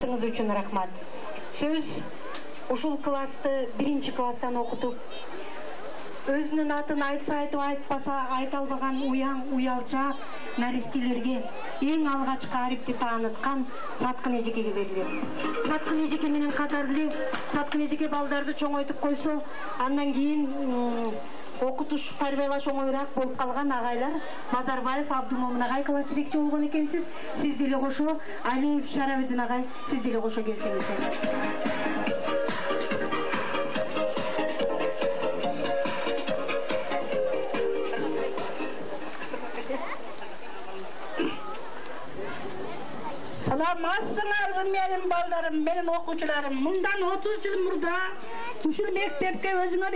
Üçün rahmat. Söz ушул классты биринчи класстан окутуп, өзүнүн атын айтса айтып айтпаса айта албаган уяң уялча наристелерге эң алгачкы арипти тааныткан Саткын эжекеге берилет. Саткын эжеке менен катар эле Саткын эжеке балдарды чоңойтуп койсо, андан кийин окутуш тарбиялаш оңоюраак болуп калган агайлар Базарбаев Абдумомун агай класс жетекчи болгон экенсиз. Сиз деле кошо Алиев Шарабедин агай, сиз деле кошо келсеңиздер. Salamazsınlar benim baldarım, benim okucularım. Bundan 30 yıl murda uşul mektepke özüňөр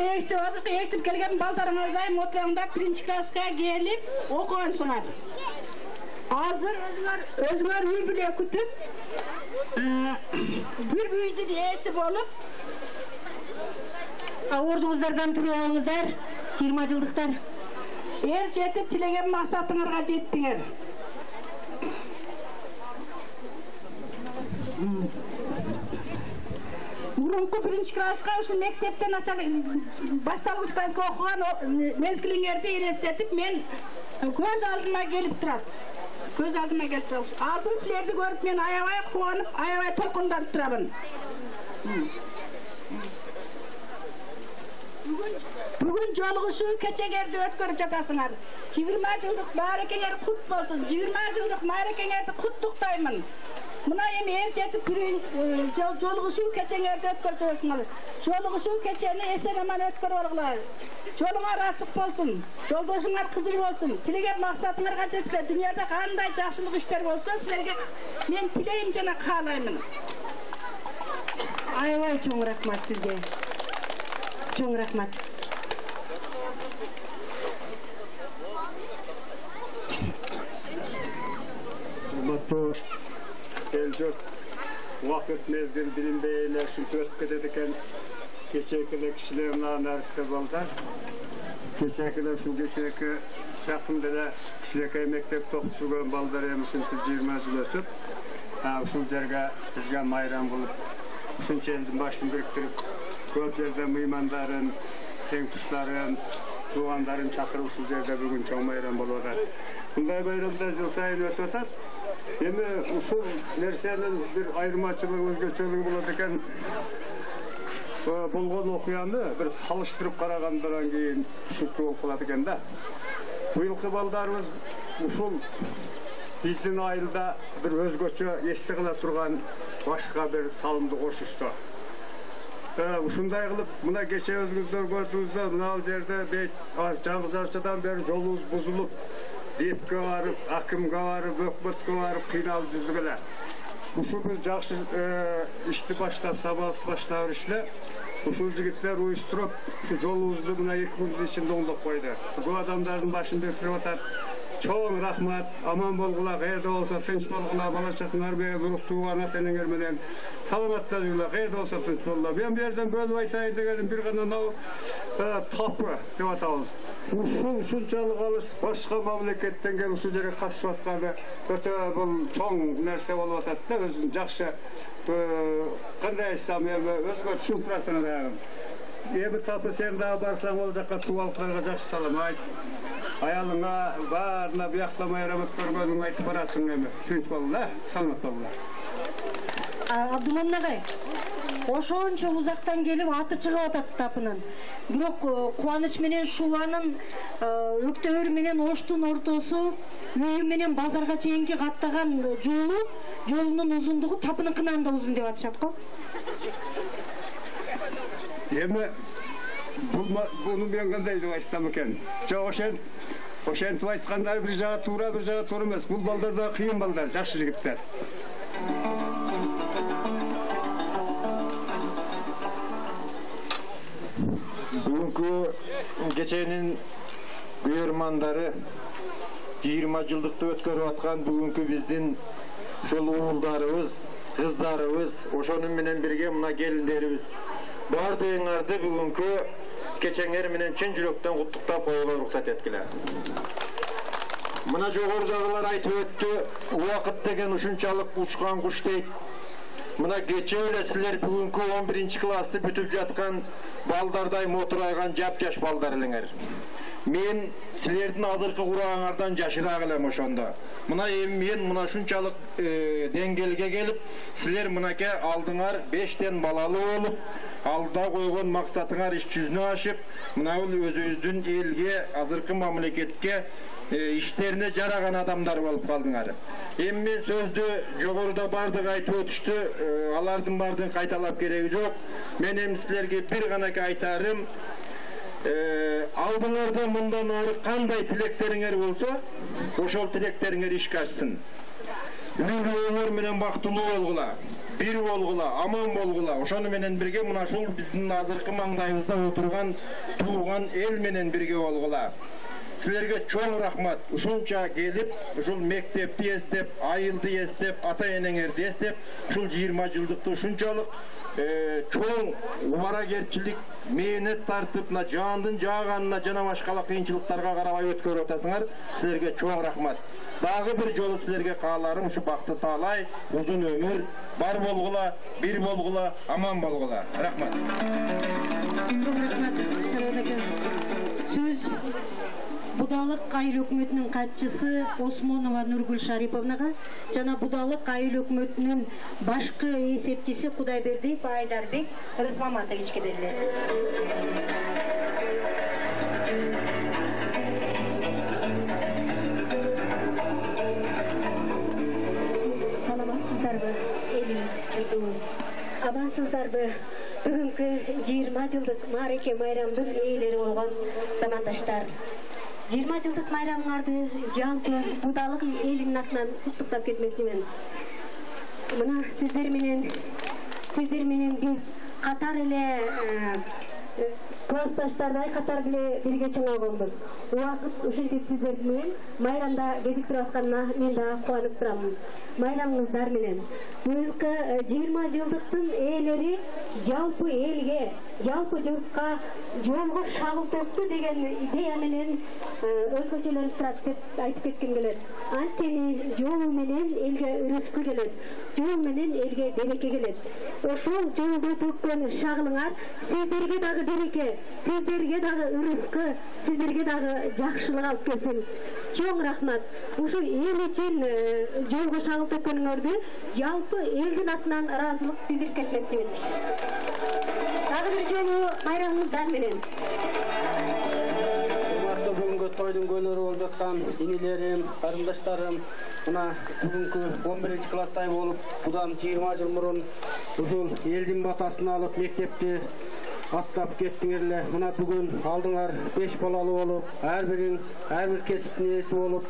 eşitip kelgen baldarıňyzday oturanda birinci klaska gelip okugansıňar. Hazır özüňөр uy bile kütüp bir büyüdün esi bolup Orduňuzdardan turup alыңыздар, 20 жылдыктар. Jetip tilegen maksatyňarga jetdiňer. Murunku birinci klaska uşul mektepten başlangıç klaska okugan mezgiliňerdi elestetip men göz aldyma gelip turat. Göz aldyma gelip turat. Azın silerdi görüp men ayabay kuvanyp, ayabay tolkundanıp turabyn. Bugün joluguşu keçegerde ötkörüp jatasyňar. 20 ýyldyk barekeňer kut bolsun. 20 ýyldyk barekeňerdi kutluktayman. Buna hem jetip joluguşu keçeňerde ötkörüp jatasyňar. Joluguşu keçeni esen aman ötkörüp algylar. Joluňar açyk bolsun. Joldoşuňar kyzyr bolsun. Tilegen maksatyňarga jetip dünýäde kanday jakşylyk işler bolsa sizlerge men tileýim jana kalaýmyn. Aýbay çoň rahmat sizge. Çoň rahmat. Hurmatly eljot wagt mezgil bilinbeýler şuňa ötüp ketediken keçekile kişilerimden narsa bollar. Keçekile şu geçeki çakımda da kişileke mektep okuyan balдар emişin 20 yıl ötüp uşul jerge bizge mayram bolup uşunça eldin başını biriktirip köp jerde mıymandarın, teňtuşların, tuğanların çakırıp uşul jerde bugün çoň mayram bolup atar. Bunday bayramlar yıl sayın ötüp atar. Hem uşul nersenin bir ayrımaçılığı, özgeçeligi bolat eken bolgon okuyanny bir salıştırıp karagandan keyin düşüktүү bolup kalat eken da. Buyulky baldarыбыз uşul bizdin ayılda bir özgöçe esti kıla turgan başka bir salımdy koşuştu. Uşunday kılıp buna geçe özgüzler gördüğünüzde mına jerde Жаңыз Arçadan beri jolubuz buzulup Depke varıp, Akımga varıp, Ökbötke varıp kıynalı düzdügüler. Uşul biz jakşı işti başlap, sabahtı başlap işle uşul jigitler uyuşturup şu jolubuzdu buna 2 gün içinde oňdop koydu. Bu adamların başında kirip atar. Çoğun rahmat, aman bolgula, gaýerde bolsa tinç bolgula, balaçatyňar beýe durup tuğana seneňer menen salamatda ýyla, gaýerde bolsa tinç bolgula. Ben bu yerden bölüp aýtaýyn degenim bir gana naw tapy dep atabыз. Uşul şunçalyk alys başga mamleketden gelip şu jere kaçyp atkany öte bul çoň nerse bolup atat da özüň jakşy kanday aýsam özgör şumprasyny da. Ebi tapy sen daha barsaň ol jakka tuwalklarga jakşı salam aýt. Ayalıňa barına biýaklama ýaramat görgözüň aýtyp barasyň emi. Tinç bollar, salamat bollar. Abdumom agay, oşonça uzaktan gelip atı çıkıp atat tapынан. Birok kuanyç menen şuwanın öktebür menen oştun ortosu, öýü menen bazarga çeýinki gattagan jolunun uzundugu tapınınkынан da uzun dep atышат go. Emi bunu men kanday dep aýtsam eken. Oşentip aýtkandary bir jaga toora emas. Bul balдар da kıyın balдар, jakşı jigitler. Bugünkü geçenin güýermandary 20 ýyldykty ötkörüp atkan bugünkü bizdin şol oğullarыбыз, kızlarыбыз, oşonun menen birge muna gelinlerimiz bardyňardy bugünkü geçeňer menen çin ýürekden gutluktap goýuga ruhsat etdiler. Mına jogordagılar aytyp ötdü, wagt degen uşunçalyk uçkan kuş deyip, Mına geçe öyle sizler bugünkü 11. klasты бүтüp жатқан балдардай мотурайған жап-жаш балдар элеңер. Men sizlerдің азыркы курагаңардан жашыраак элем ошондо. Мына мен мына шунчалык деңгээлге келип, силер мынакей алдыңар 5тен балалы болуп, алда койгон максатыңар иш жүзүнө ашып, мына бул өзүңүздүн элге, азыркы мамлекетке işlerine жараган адамдар болуп калдыңар. Эми сөздү жогоруда бардык айтып өтүштү, алардын бардыгын кайталап кереги жок. Мен эми силерге бир гана айтарым, алдыңарда мындан ары кандай тилектериңер болсо, ошол тилектериңер ишке ашсын. Үй-бүлөңөр менен бактылуу болгула, бир болгула, аман болгула. Ошону менен бирге мына ушул биздин азыркы маңдайыбызда отурган тууган эл менен бирге болгула. Sizlerge çoğun rahmat. Uşunça gelip, uşul mektepti estep, ayıldı estep, ata-enеңерди estep, uşul 20 yıldıkta uşunçalık çoğun ubaragerçilik, mehnet tartıp, jandın jağanına, jana başkala kıyınçılıklarga karabay ötkörüp atasыңар. Sizlerge çoğun rahmat. Dağı bir jolu sizlerge kağlarım, şu baktı talay, uzun ömür, bar bolgula, bir bolgula, aman bolgula. Rahmat. Çok rahmat. Söz Budalыk айыл өкмөтүнүн катчысы Осмонова Нургүл Шариповнага жана Будалык айыл өкмөтүнүн башкы эсепчиси Кудайбердиев Айдарбек Рысмаматовичке берилет. Саламатсыздарбы, элибиз, журтубуз? Амансыздарбы? Бүгүнкү 20 жылдык маареке майрамдын ээлери болгон замандаштар. 20 жылдык майрамыңарды жалпы Будалык элинин атынан куттуктап кетмекчимин. Мына сиздер менен биз катар эле классташтардай катар эле бирге чоңойгонбуз. Убакыт ушинтип сиздер менен майрамда кезиктирип атканына мен да кубанып турам. Майрамыңыздар менен. Быйылкы 20 жылдыктын ээлери жалпы элге, жалпы журтка жолго шагылтыпту деген идея менен өзгөчөлөнүп турат деп айтып кетким келет. Анткени жол менен элге рызкы келет, жол менен элге береке келет. Ошол жолдо төккөн шагылыңар сиздерге дагы береке, сиздерге дагы рызкы, сиздерге дагы жакшылык алып келсин. Чоң рахмат. Ушу эл үчүн жолго шагыл төккөнүңөрдү жалпы элдин атынан ыраазылык билдирип кетмекчимин. Дагы бир жолу майрамыңыздар менен. Урматтуу бүгүнкү тойдун күнүрү болуп жаткан инилерим, карындаштарым, мына бүгүнкү 11 класстай болуп, будан 20 жыл мурун ушул элдин батасын алып мектепти аттап кеттиңерлер. Мына бүгүн алдыңар 5 балалы болуп, ар бир кесиптин ээси болуп,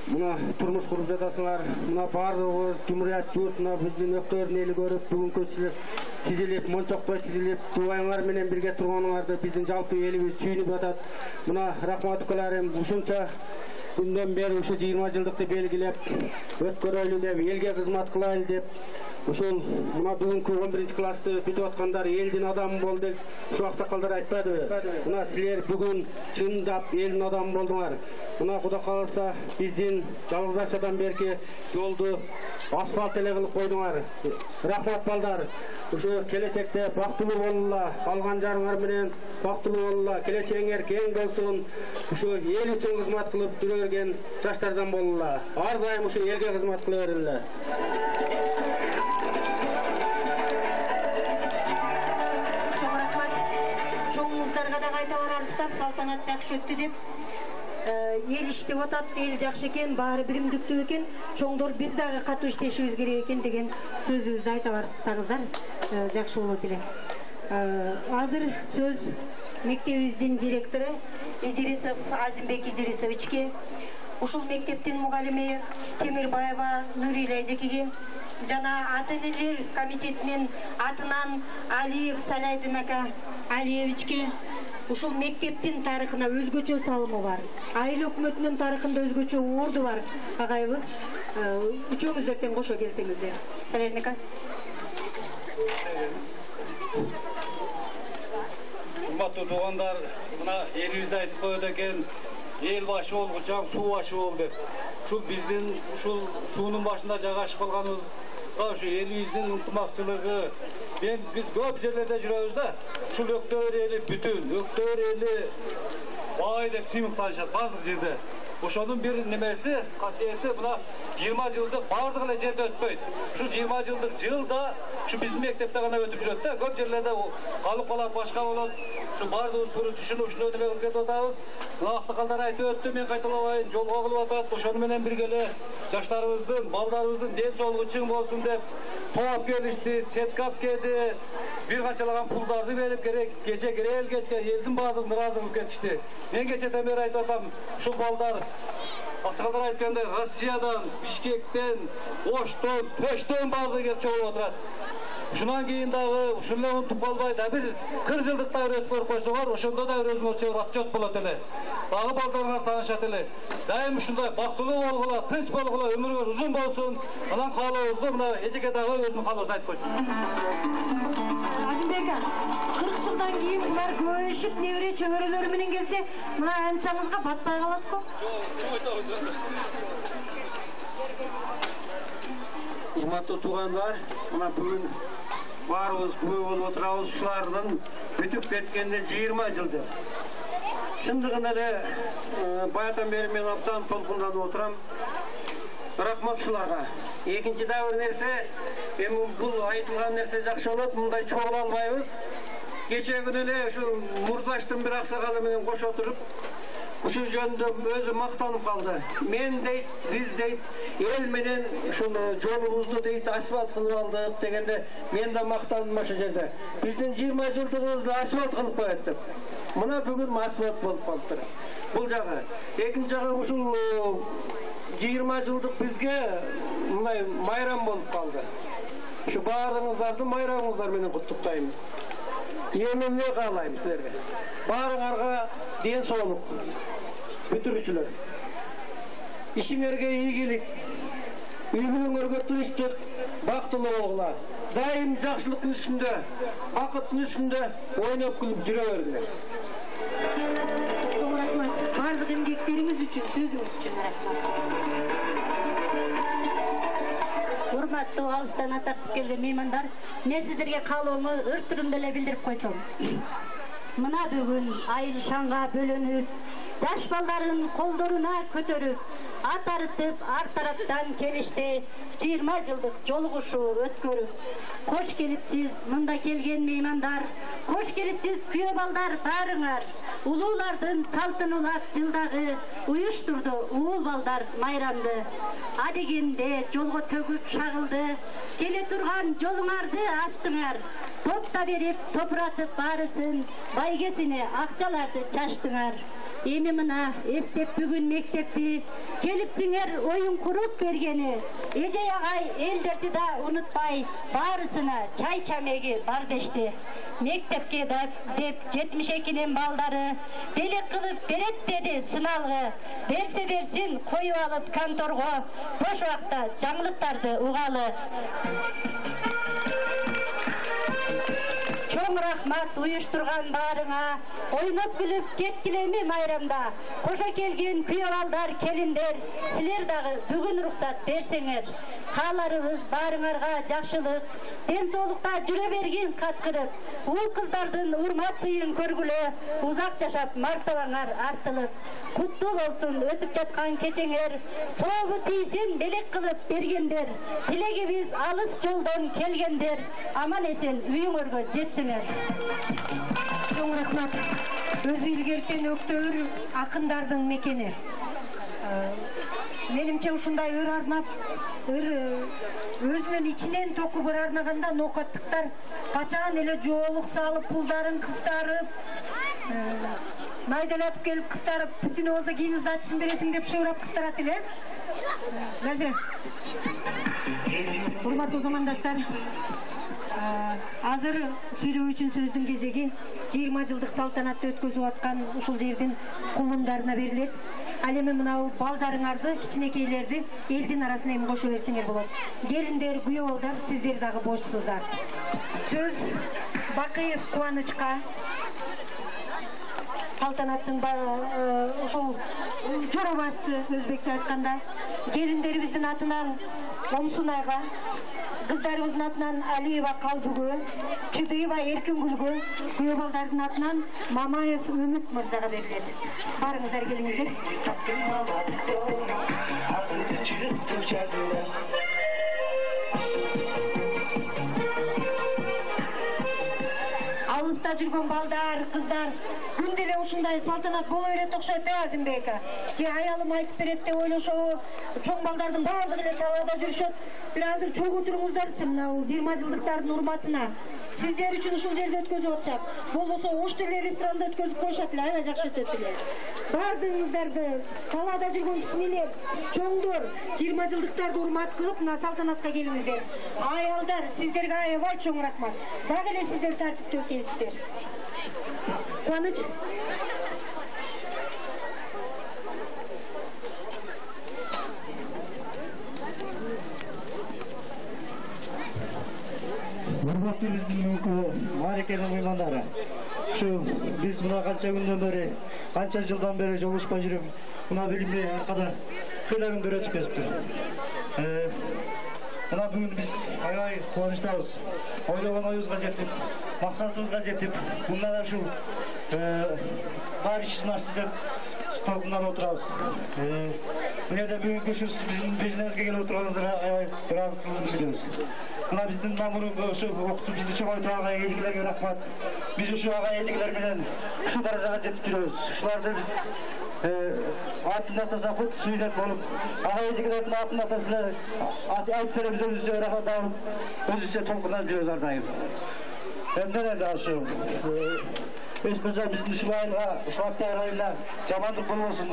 мына турмуш куруп жатасыңар. Мына бардыгыбыз жумурият журтуна биздин өктөрдүн эли көрүп, бүгүнкү силер тизилип, мончокпой тизилип, жубайыңар менен бирге турганыңарды биздин жалпы элибиз сүйүнүп атат. Мына рахматтууларым, ушунча күндөн бери ушу 20 жылдыкты белгилеп, өткөрөлү деп, элге кызмат кылайлы деп, ушул мына бүгүнкү 11 классты бүтүп аткандар элдин адамы болду деп ушу аксакалдар айтпадыбы? Мына силер бүгүн чындап элдин адамы болдуңар. Мына Кудай кааласа биздин жалгыз ачадан берки жолду асфальт эле кылып койдуңар. Рахмат балдар. Ушу келечекте бактылуу болула, алган жарыңар менен бактылуу болула, келечегиңер кең болсун. Ушу эл үчүн кызмат кылып жүрө берген жаштардан болула. Ар дайым ушу элге кызмат кыла бериле. Çoğunuzlarga da qayta bararızlar, saltanat жақшы өттү деп. Ел иштеп атат, ел жақшы екен, баары биримдиктүү экен, чоңдор биз дагы катуу иштешибиз керек экен деген сөзүбүздү айта барсаңыздар, жакшы болот эле. Азыр сөз мектебибиздин директору Идирисов Азимбек Идирисовичке, ушул мектептин мугалими Темирбаева Нурила эжекеге, жана ата-энелер комитетинин атынан Алиев Салайдын ака Алиевичке ушул мектептин тарыхына өзгөчө салымы бар. Айыл өкмөтүнүн тарыхында өзгөчө орду бар. Агайыбыз, үчөөңүздөр тең кошо келсеңиздер. Салайдын ака. Урматтуу туугандар, мына элибизде айтып коет экен, эл башы болгучаң суу башы бол деп. Ушул биздин ушул суунун башында жайгашып калганыбыз жолдыққа şu еліміздің ынтымақшылығы. Biz көп жерлерде жүрөбүз да. Ушул Өктөр эли бүтүн, Өктөр эли бай деп сыймыкташат бардык жерде. Ошонун бир немеси, касиети мына 20 жылдык бардык эле жерде өтпөйт. Ушу 20 жылдык жылда şu биздин мектепте гана өтүп жүрөт да. Көп жерлерде калып калат, башка болот. Şu бардыгыбыз тууру түшүнүп ушуну неме кылып кетип атабыз. Аксакалдар айтып өттү, мен кайталабайын, жолго кылып атат. Ошону менен бирге эле жаштарыбыздын, балдарыбыздын ден соолугу чың болсун деп топ келишти, сеткап келди. Bir kançalagan puldарды berip gerek gece gerel geçke elдің бардығын разы кылып кетишти. Мен кечеден бери айтып атам, ушул балдар аксакалдар айткандай Россиядан, Бишкектен, Оштон, Пөштөн бардыгы келип чогулуп отурат. Ушунан кийин дагы ушул эле унутуп калбай да бир 40 жылдык да өткөрүп койсоңор, ошондо да өзүңөрчө отчет болот эле. Дагы балдарыңар таанышат эле. Дайым ушундай бактылуу болгула, тынч болгула, өмүрүңөр узун болсун. Анан каалообузду мына эжеке дагы өзүнүн каалоосун айтып койсун. Азимбек, 40 жылдан кийин булар көбөйүшүп, небере чөбөрөлөрү менен келсе, мына анчаңызга батпай калат-ко? Урматтуу туугандар, мына бүгүн баарыбыз күбө болуп отурабыз ушулардын бүтүп кеткенине 20 жылды. Чындыгын эле баятан бери мен абдан толкунданып отурам. Рахмат ушуларга. Экинчи да бир нерсе, эми бул айтылган нерсе жакшы болот, мындай чогула албайбыз. Кече күнү эле ушу Мурдаштын бир аксакалы менен кошо туруп, ушул жөнүндө өзү мактанып калды. Мен дейт, биз дейт, эл менен ушул жолубузду дейт асфальт кылып алдык дегенде мен да мактандым ошол жерде. Биздин 20 жылдыгыбызды асфальт кылып коет деп. Мына бүгүн асфальт болуп калыптыр. Бул жагы. Экинчи жагы ушул 20 жылдык бизге мындай майрам болуп калды. Ушу баарыңыздарды майрамыңыздар менен куттуктайм. Эми эмне каалайм силерге? Баарыңарга ден соолук. Бүтүрүүчүлөр. Ишиңерге ийгилик. Үй-бүлөңөргө тынчтык, бактылуу болгула. Дайым жакшылыктын үстүндө, бакыттын үстүндө ойноп күлүп жүрө бериңер. Чоң рахмат. Бардык эмгектериңиз үчүн, сөзүңүз үчүн рахмат. Урматтуу алыстан тартып келген меймандар, мен сиздерге каалоону ыр түрүндө эле билдирип койсом. Мына бүгүн айыл шаңга бөлөнүп, жаш балдарын колдоруна көтөрүп, ат арытып, ар тараптан келишти, 20 жылдык жолугушуу өткөрүп. Кош келипсиз мында келген меймандар, кош келипсиз күйөө балдар баарыңар. Улуулардын салтын улап жылдагы уюштурду уул балдар майрамды. Адегенде жолго төгүп шагылды, келе турган жолуңарды ачтыңар. Топта берип, топуратып баарысын, байгесине акчаларды чачтыңар. Эми мына эстеп бүгүн мектепти келипсиңер оюн куруп бергени. Эже агай элдерди да унутпай, баарысына чай чамеги бар дешти. Мектепке деп 72 балдары белек кылып берет деди сыналгы. Берсе берсин коюп алып конторго, бош убакта жаңылыктарды угалы. Чоң рахмат уюштурган баарыңа, ойноп күлүп кеткилеми майрамда. Кошо келген күйөө балдар, келиндер, силер дагы бүгүн уруксат берсеңер. Кааларыбыз баарыңарга жакшылык, ден соолукта жүрө бергин каткырып, уул кыздардын урмат сыйын көргүлө, узак жашап мартабаңар артылып. Куттуу болсун өтүп жаткан кечеңер, сообу тийсин белек кылып бергендер, тилегибиз алыс жолдон келгендер, аман эсен үйүңөргө жетсиңер. Чоң рахмат. Өзү илгертен Өктөр акындардын мекени. Менимче ушундай ыр арнап, өзүнүн ичинен токуп ыр арнаганда ноокаттыктар качан эле жоолук салып, пулдарын кыстарып, майдалатып келип кыстарып, бүтүн болсо кийиниңизди ачсын бересиң деп шыбырап кыстарат эле. Назира. Урматтуу замандаштар, азыр сүйлөө үчүн сөздүн кезеги 20 жылдык салтанатты өткөзүп аткан ушул жердин кулундарына берилет. Ал эми мынау балдарыңарды, кичинекейлерди элдин арасына эми кошо берсеңер болот. Келиндер, күйөө балдар, сиздер дагы бошсуздар. Сөз Бакыев Кубанычка. Салтанаттын ушул жора башчы өзбекче айтканда келиндерибиздин атынан Омсунайга Kızlarımızın atынан Alieva Kalbugü, Çıdıyeva Erkingülgü, kuyum baldarının atından Mamayev Ümit Mırzaga veriledi. Barыңыздар келіңіздер. Алыста жүрген балдар, қыздар, күнделе ушундай салтанат боло берет окшойт да Азимбек ака. Же аялым айтып берет деп ойлошобу, чоң балдардын баардыгы эле талаада жүрүшөт. Бир азыр чогуу туруңуздарчы мына 20 жылдыктардын урматына. Сиздер үчүн ушул жерде өткөзүп атышат. Болбосо ош теле ресторанда өткөзүп коюшат эле, аябай жакшы өтөт эле. Баардыгыңыздарды талаада жүргөн кичинелер, чоңдор 20 жылдыктарды урмат кылып мына салтанатка келиңиздер. Аялдар, сиздерге аябай чоң рахмат. Дагы эле сиздер тартиптүү экенсиздер. Кубаныч. Урматтуу биздин бүгүнкү мааракенин меймандары. Ушу биз мына канча күндөн бери, канча жылдан бери жолугушпай жүрүп, мына билимди аркада кыйла күндөр өтүп кетиптир. Мына бүгүн биз аябай кубанычтабыз. Ойлогон оюбузга жетип, максатыбызга жетип, мындан ушул бар ишин ашты деп толкундан отурабыз. Мына жерде бүгүнкү ушу биздин бизнеске келип отурганыңызга аябай ыраазычылыгыбызды билдиребиз. Мына биздин мамурунга ушу окутуп бизди чоңойтуп ага эжигилерге рахмат. Биз ушу ага эжигилер менен ушу даражага жетип жүрөбүз. Ушуларды биз атын атаса кут сүйнөт болуп, ага эжигилердин атын атасына айтса эле биз өзүбүзчө рахмат алып, өзүбүзчө толкунданып жүрөбүз ар дайым. Эмнеден да ушу эч качан биздин ушул айылга, ушул октябрь айына жамандык болбосун.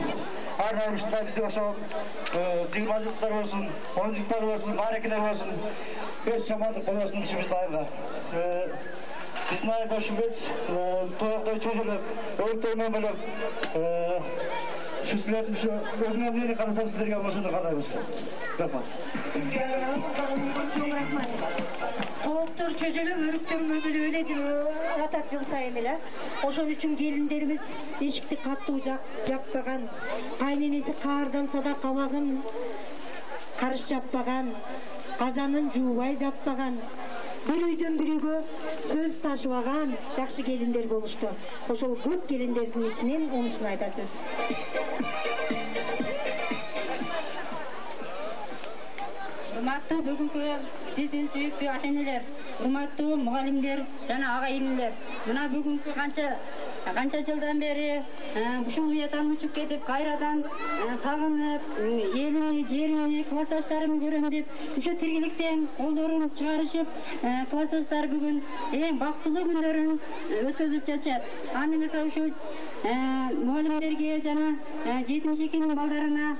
Ар дайым ушундай бизде ошол 20 жылдыктар болсун, 10 жылдыктар болсун, мааракелер болсун. Эч жамандык болбосун ушул биздин айылга. Биздин айылда ушул бет тооктой чөжөлөп, өйттөрмөн бөлөп, ушу силердин ушу өзүмө эмнени карасам силерге ошондой карайбыз. Рахмат. Тооктор чөжөлөп, өрүктөрмө бөлөп эле атат жыл сайын эле. Ошон үчүн келиндерибиз эшикти катуу жаппаган, кайненеси каарданса да кабагын карыш жаппаган, казанын жуубай жаппаган, bir үйдөн бирүүгө сөз ташыбаган жакшы келиндер болушту. Ошол көп келиндердин ичинен онусун айтасыз. Урматтуу бүгүнкү биздин сүйүктүү ата-энелер, урматтуу мугалимдер жана агайындар. Мына бүгүнкү канча жылдан бери ушул уятан учуп кетип, кайрадан сагынып, элимди, жеримди, классташтарымды көрөм деп, ушо тиргиликтен колдорун чыгарышып, классташтар бүгүн эң бактылуу күндөрүн өткөзүп жатышат. Аны эмесе ушул мугалимдерге жана жетим жекенин балдарына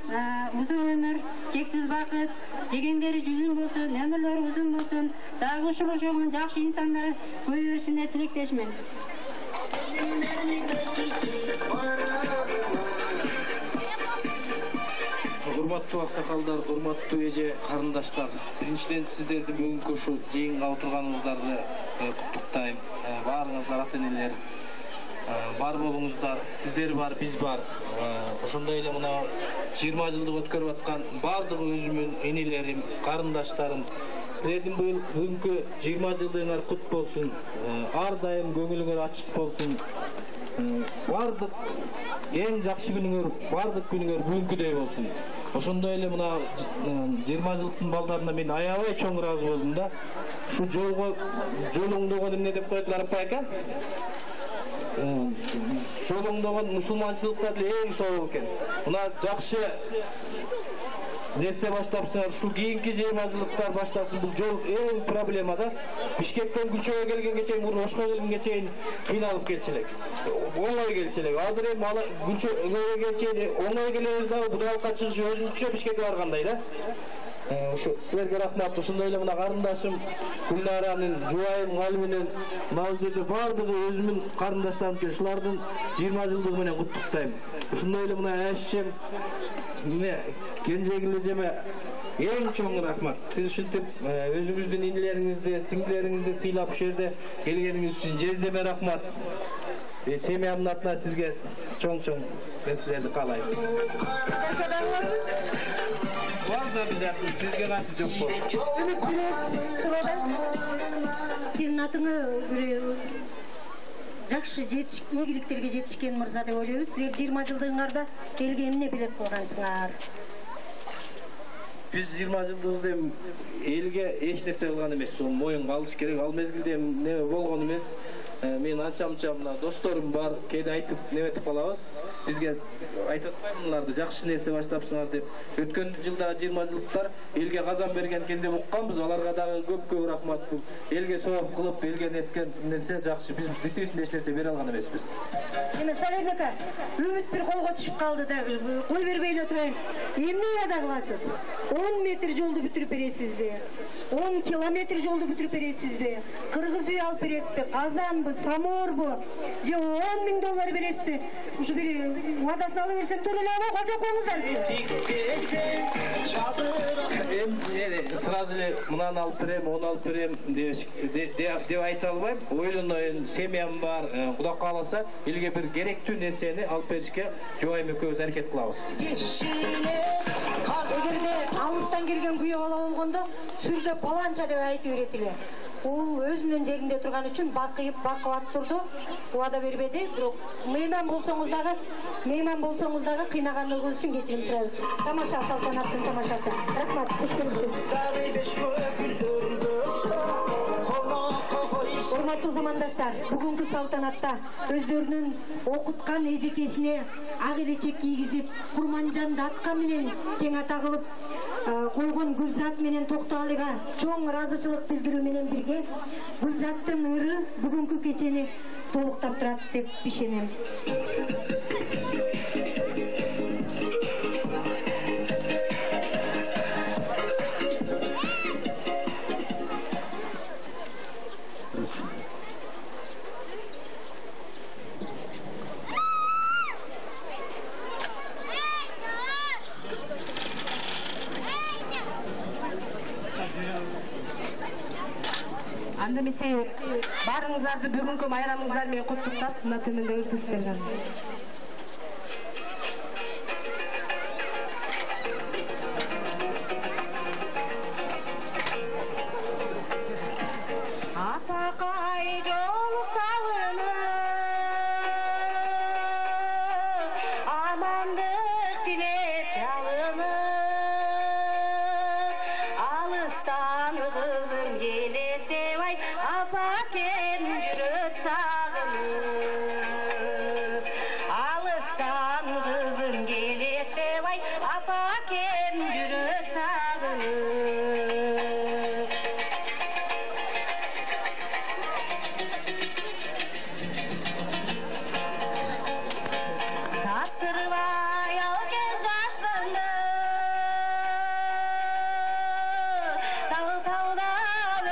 узун өмүр, чексиз бакыт, жегендери жүзүн болсун, өмүрлөрү узун болсун, дагы ушул ошогон жакшы инсандар көбөйө беришине тилектешмин. Урматтуу аксакалдар, урматтуу эже карындаштар, биринчиден сиздердин бүгүнкү ушул жыйынга отурганыңыздарды куттуктайм. Баарыңыздар ата-энелер бар болуңуздар, сиздер бар, биз бар. Ошондой эле мына 20 жылдык өткөрүп аткан баардыгы өзүмдүн энелерим, карындаштарым, силердин бүгүнкү 20 жылдыгыңар кут болсун. Ар дайым көңүлүңөр ачык болсун. Бардык эң жакшы күнүңөр, бардык күнүңөр бүгүнкүдөй болсун. Ошондой эле мына 20 жылдыктын балдарына мен аябай чоң ыраазы болдум да. Ушу жолуңдогон эмне деп коет Арапбай ака? Жолуңдогон мусулманчылыкта деле эң соол экен. Мына жакшы нерсе баштапсыңар, ушул кийинки 20 жылдыктар баштасын. Бул жол эң проблема да. Бишкектен Күлчөгө келгенге чейин, мурун Ошко келгенге чейин кыйналып келчү элек. Оңой келчү элек. Азыр эми Күлчөгө чейин оңой келебиз да, Будалыкка чыгыш өзүнчө Бишкекке баргандай да. Ушу силерге рахмат. Ошондой эле мына карындашым Гүлнаранын, жубайым Галиминин мына жерде бардыгы өзүмдүн карындаштарым экен. Ушулардын 20 жылдыгы менен куттуктайм. Ошондой эле мына әшшем кенжегил эжеме эң чоң рахмат. Сиз ушинтип өзүңүздүн инелериңизди, сиңдилериңизди сыйлап ушул жерде келгениңиз үчүн жездеме рахмат. Семьямдын атынан сизге чоң нерселерди каалайм. Var da bize sizge katı çok bu. Ümit Güneş sırada. Senin atını bir жақсы ийгиликтерге жетишкен мырза деп ойлойбуз. Силер 20 жылдыгыңарда элге эмне белек кылгансыңар? Biz 20 жылдыгыбызда элге эч нерсе кылган эмес. Моюнга алыш керек. Ал мезгилде неме болгон эмес. Мен анча-мынча мына досторум бар, кээде айтып неметип калабыз. Бизге айтып атпаймынларды, жакшы нерсе баштапсыңар деп. Өткөн жылдагы 20 жылдыктар элге казан берген экен деп укканбыз. Аларга дагы көп рахмат. Бул элге сооп кылып, элге неткен нерсе жакшы. Биз действительно эч нерсе бере алган эмеспиз. Эми Салек ака, үмүт бир колго түшүп калды да, кой бербей эле турайын. Эмне ада кыласыз? 10 метр жолду бүтүрүп бересизби? 10 километр жолду бүтүрүп бересизби? Кыргыз үй алып бересизби? Казанбы, саморбу? Же 10 000 доллар бересизби? Ушу бир вадасын ала берсем туура эле ала кача коюңуздарчы. Сразу эле мынаны алып берем, оны алып берем деп айта албайм. Ойлонойн, семьям бар, Кудай кааласа, элге бир керектүү нерсени алып беришке жубайым экөөбүз аракет кылабыз. Эгерде алыстан келген күйөө бала болгондо сүрдө баланча деп айтып үйретиле. Ол өзүнүн жеринде турган үчүн бакыйып бакыбат турду. Убада бербеди. Бирок мейман болсоңуз дагы кыйнаганыңыз үчүн кечирим сурайбыз. Тамаша салтанаттын тамашасы. Рахмат, кош келипсиз. Урматтуу замандаштар, бүгүнкү салтанатта өздөрүнүн окуткан эжекесине ак илечек кийгизип, Курманжанды атка менен тең ата кылып койгон Гүлзат менен Токтоалыга чоң ыраазычылык билдирүү менен бирге Гүлзаттын ыры бүгүнкү кечени толуктап турат деп ишенем. Анда месе барыңыздарды бүгүнкү майрамыңыздар менен куттуктап, мына төмөндө үрдүстөргө. Апакай жолук салынып, амандык тилеп жалынып, алыстан кызым келет деп ай, апакем жүрөт сагынып. Алыстан кызым келет деп ай, апакем жүрөт сагынып. Таптырбай ал кез жаштанды, тал-талда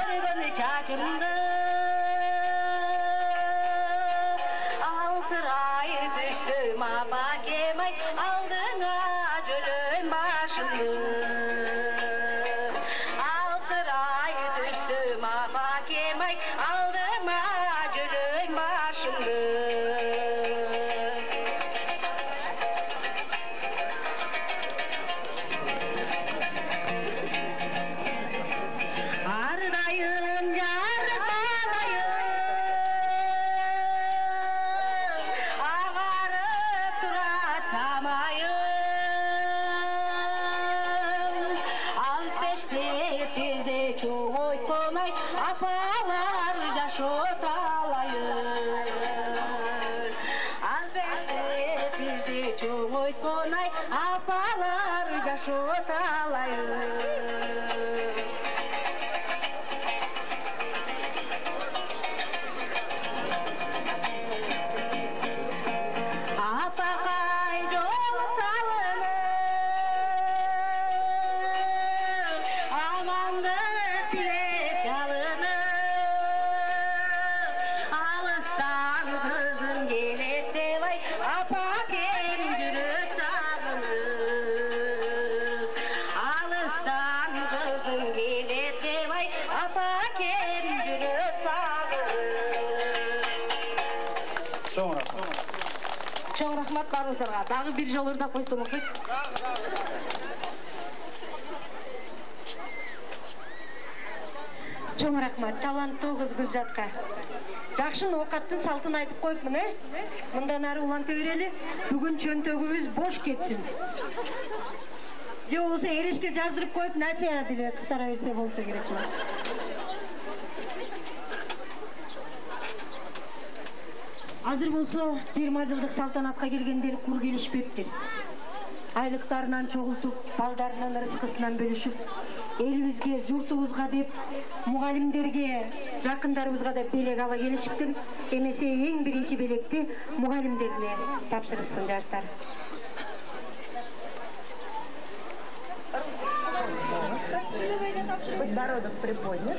өргөн чачымды, алсырайыр түшсөм апакем ай, алдыңа жөлөйм башымды. Алсырайыр түшсөм апакем ай, алдыңа жөлөйм башымды. Ардайын жарык балайын, агарып турат самайын. Алып бештеп бирде чоңойткон ай, апалар жашот алайын. Алып бештеп бирде чоңойткон ай, апалар жашот алайын. Апакай жолу салынып, амандык тилеп жалынып, алыстан кызым келет деп ай, апакем жүрөт сагынып. Алыстан кызым келет деп ай, апакем жүрөт сагынып. Чоң рахмат барыңыздарга. Дагы бир жол ырдап койсом окшойт. Чоң рахмат, таланттуу кыз Гүлзатка. Жакшы оокаттын салтын айтып коюп мына. Мындан ары уланта берели. Бүгүн чөнтөгүбүз бош кетсин. Же болбосо эрешке жаздырып коюп насыя деле кыстара берсе болсо керек болот. Азыр болсо 20 жылдык салтанатка келгендер кур келишпептир. Айлыктарынан чогултуп, балдарынын ырыскысынан бөлүшүп, элибизге, журтубузга деп, мугалимдерге, жакындарыбызга деп белек ала келишиптир. Эмесе эң биринчи белекти мугалимдерине тапшырышсын жаштар. Подбородок приподнят.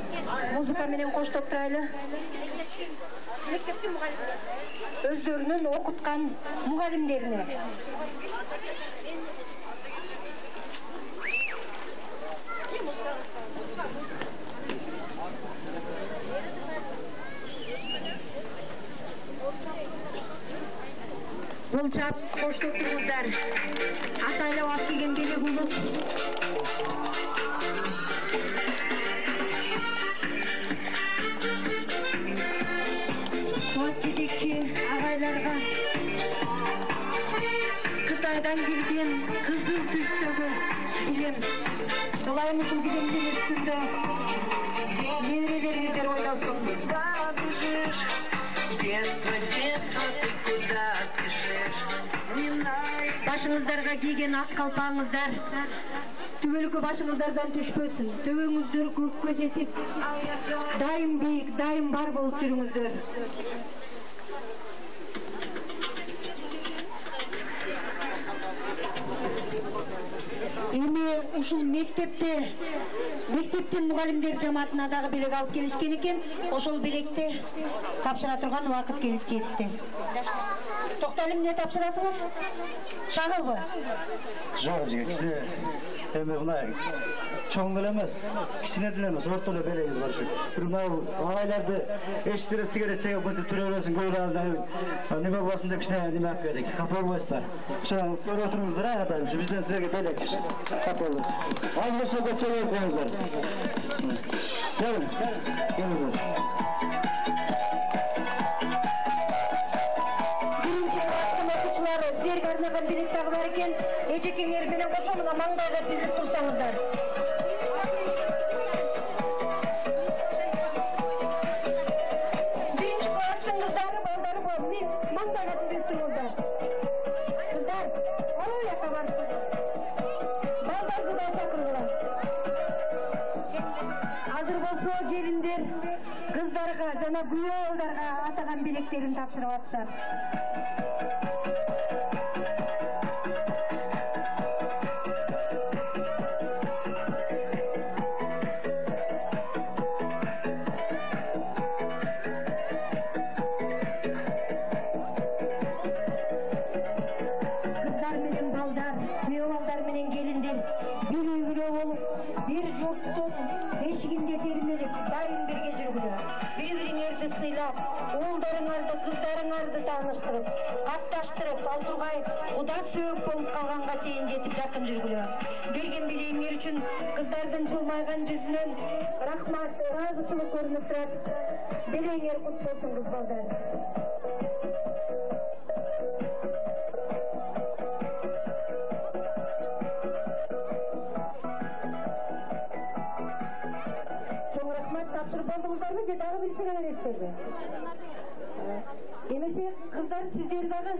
Музыка менен коштоп турайлы. Мектепте мугалимдер өздөрүнүн окуткан мугалимдерине. Болчап коштоп туруңуздар. Атайлап алып келген белек улут. Класс жетекчи агайларга Кытайдан келген кызыл түстөгү килем. Ылайым ушул килемдин үстүндө неберелериңиздер ойносун. Башыңыздарга кийген ак калпаңыздар түбөлүккө башыңыздардан түшпөсүн. Төбөңүздөр көккө жетип, дайым бийик, дайым бар болуп жүрүңүздөр. Эми ушул мектептин мугалимдер жамаатына дагы белек алып келишкен экен. Ошол белекти тапшыра турган убакыт келип жетти. Токтол, эмне тапшырасыңар? Шагылбы? Жок, кичине эми мына чоң деле эмес, кичине деле эмес, орто эле белегиз бар ушу. Бир мына агайларды эчтире сигарет чегип өтүп тура бересиң, көйлөгүн неме болбосун деп кичине неме алып келдик. Капа болбойсуздар. Ошо көрүп отуруңуздар, атайын. Ушу бизден силерге белек. Капа болот. Ал болсо көтөрүп коюңуздар. Келиңиздер. Силерге арнаган белек дагы бар экен. Эжекеңер менен кошо мына маңдайга тизилип турсаңыздар. Биринчи класстын кыздары, балдары бар. Маңдайга тизилип туруңуздар. Кыздар, ой, яка барып тургула. Балдарды да чакыргыла. Азыр болсо келиндер кыздарга жана күйөөдарга атаган белектерин тапшырып атышат. Bir jurттун эшигинде термелип, дайым бирге жүргүлө. Бири-бириңерди сыйлап, уулдарыңарды, кыздарыңарды тааныштырып, катташтырып, ал тургай куда сөөк болуп калганга чейин жетип жакын жүргүлө. Берген белегиңер үчүн кыздардын жылмайган жүзүнөн рахмат, ыраазычылык көрүнүп турат. Белегиңер кут болсун, кыз балдар. Тапшырып болдуңуздарбы же дагы бир сыйга бересиздерби? Эмесе кыздар сиздер дагы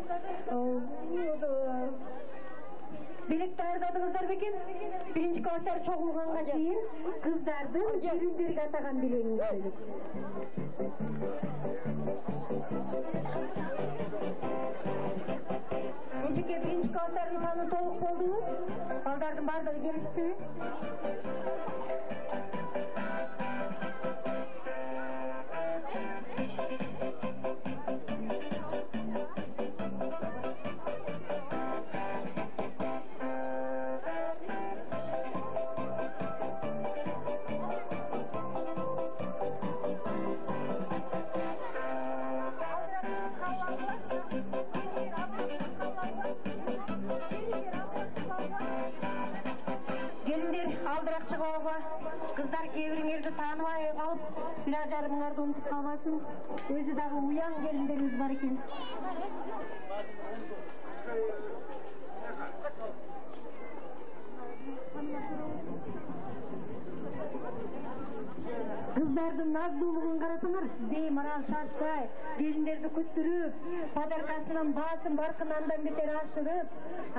белек даярдадыңыздар бекен? Биринчи класстар чогулганга чейин кыздардын жүзүндөргө атаган белегин сөйлөп. Эжеке, биринчи класстардын саны толук болдубу? Балдардын баардыгы келиштиби? Gelindер алдырақ чыгабы, кыздар Bir ajarımыңарды ұмытып қалбасын. Өзі дағы уяң келіндеріміз бар екен. Kızlardım nazluluğun qaratыңар, дей марал шашпай, келіндерді көттіріп, подаркасынан басын барқынандан бетер ашырып,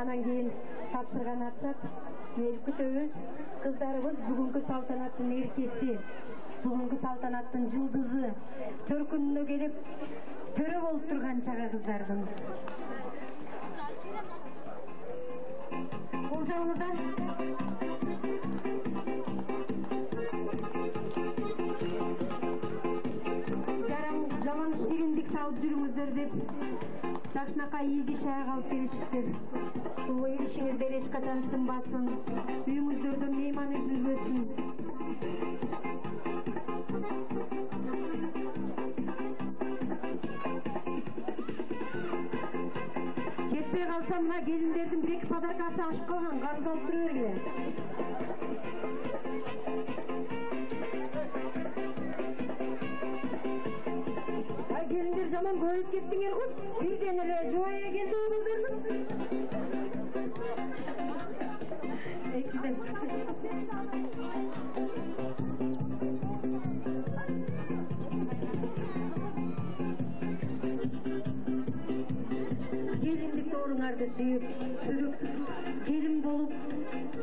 анан кейін тапсырған атсат, мейір күтөбүз. Кыздарыбыз бүгүнкү салтанаттын эркеси, бүгүнкү салтанаттын жылдызы, төркүнүнө келип, төрө болуп турган чагы кыздардын. Бул жагыңызда жаман шириндик салып жүрүңүздөр деп жакшынакай ийги шай алып келишиптир. Бул эл ишиңиздер эч качан сынбасын, үйүңүздөрдөн мейман үзүлбөсүн. Жетпей калса мына келиндердин бир-эки подаркасы ашып калган, карыз алып тура бергиле. Gelindер zaman koyup gittiğin kız, birden ele joya geldi oğullarım. Ekiden. Gelinlik doğrunardı sürüp, gelin bolup,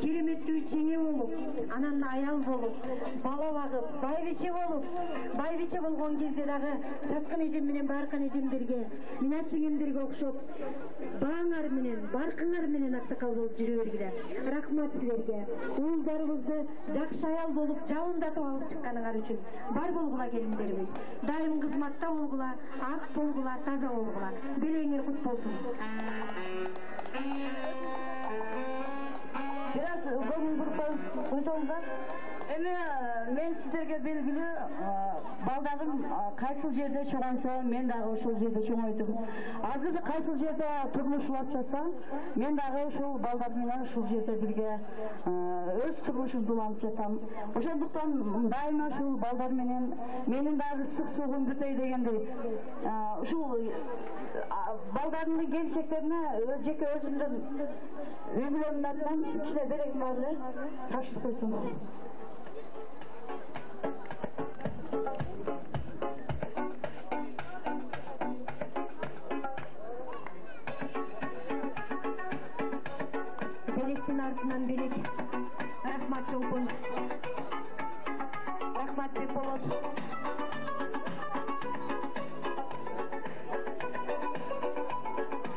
кереметтүү жеңе болуп, анан аял болуп, бала багып, байбиче болгон кезде дагы саткан эжем менен баркан эжемдерге, минаш жеңемдерге окшоп, бааңар менен, баркыңар менен аксакал болуп жүрө бергиле. Рахмат силерге. Уулдарыбызды жакшы аял болуп, жабындатып алып чыкканыңар үчүн бар болгула келиндерибиз. Дайым кызматта болгула, ак болгула, таза болгула. Белеңер кут болсун. Biraz uzun grupta koyduğumda men sizlerge belgili baldarım kaysıl jerde çoğansa men dagы ошол жерде çoğoydum. Азыр кайсыл жерде турмуш улап жатсам, мен дагы ошол балдар менен ушул жерде бирге өз турмушумду уланып жатам. Ошондуктан дайыма ушул балдар менен менин дагы ысык сугум бүтөй дегендей ушул балдардын келишектерине жеке өзүмдүн үйлөрүмдүн атынан içine berek varlı taşlık koysun. Belektin ardından belek. Rahmat Çolpun. Rahmat Bepolos.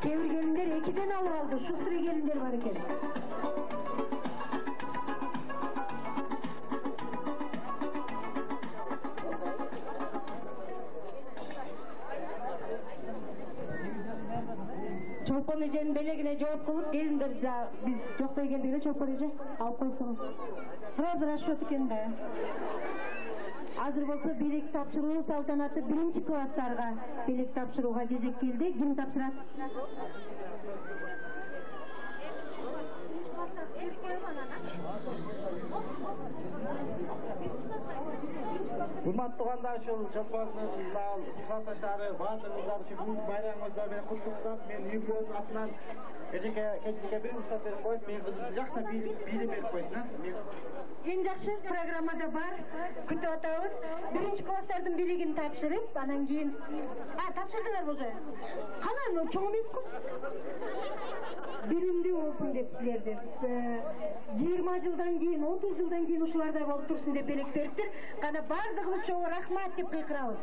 Kevir gelinler 2'den aldı. Şu sıra gelinler var iken. Çolpan Ece'nin belegine cevap kılıp gelindir biz çokta geldiğinde Çolpan Ece alıp koysanız. Hazır aşağı tükende. Hazır bolsa belek tapşırуу saltanаты birinci klasslarga belek tapşırууга кезек келди. Kim tapşırat? Урматтуу туугандар, ушул Чолпондун классташтары, баатырыңыздар үчүн бүгүнкү байрамыңыздар менен куттуктап, мен үйгөнүн атынан кечеке бир мурсат берип коюп, менин кызымды жакшы бийлеп берип койсун. En жақсы программада бар, күтіп атабыз. Birinci класстардын билигин тапшырып, анан кийин тапшырдыңар болжо. Кана чоң эмес го? Билимдүү болсун деп силерди. 20 жылдан кийин, 30 жылдан кийин ушуларда болуп турсун деп белек бериптир. Кана бардыгыбыз чоң рахмат деп кыйкырабыз.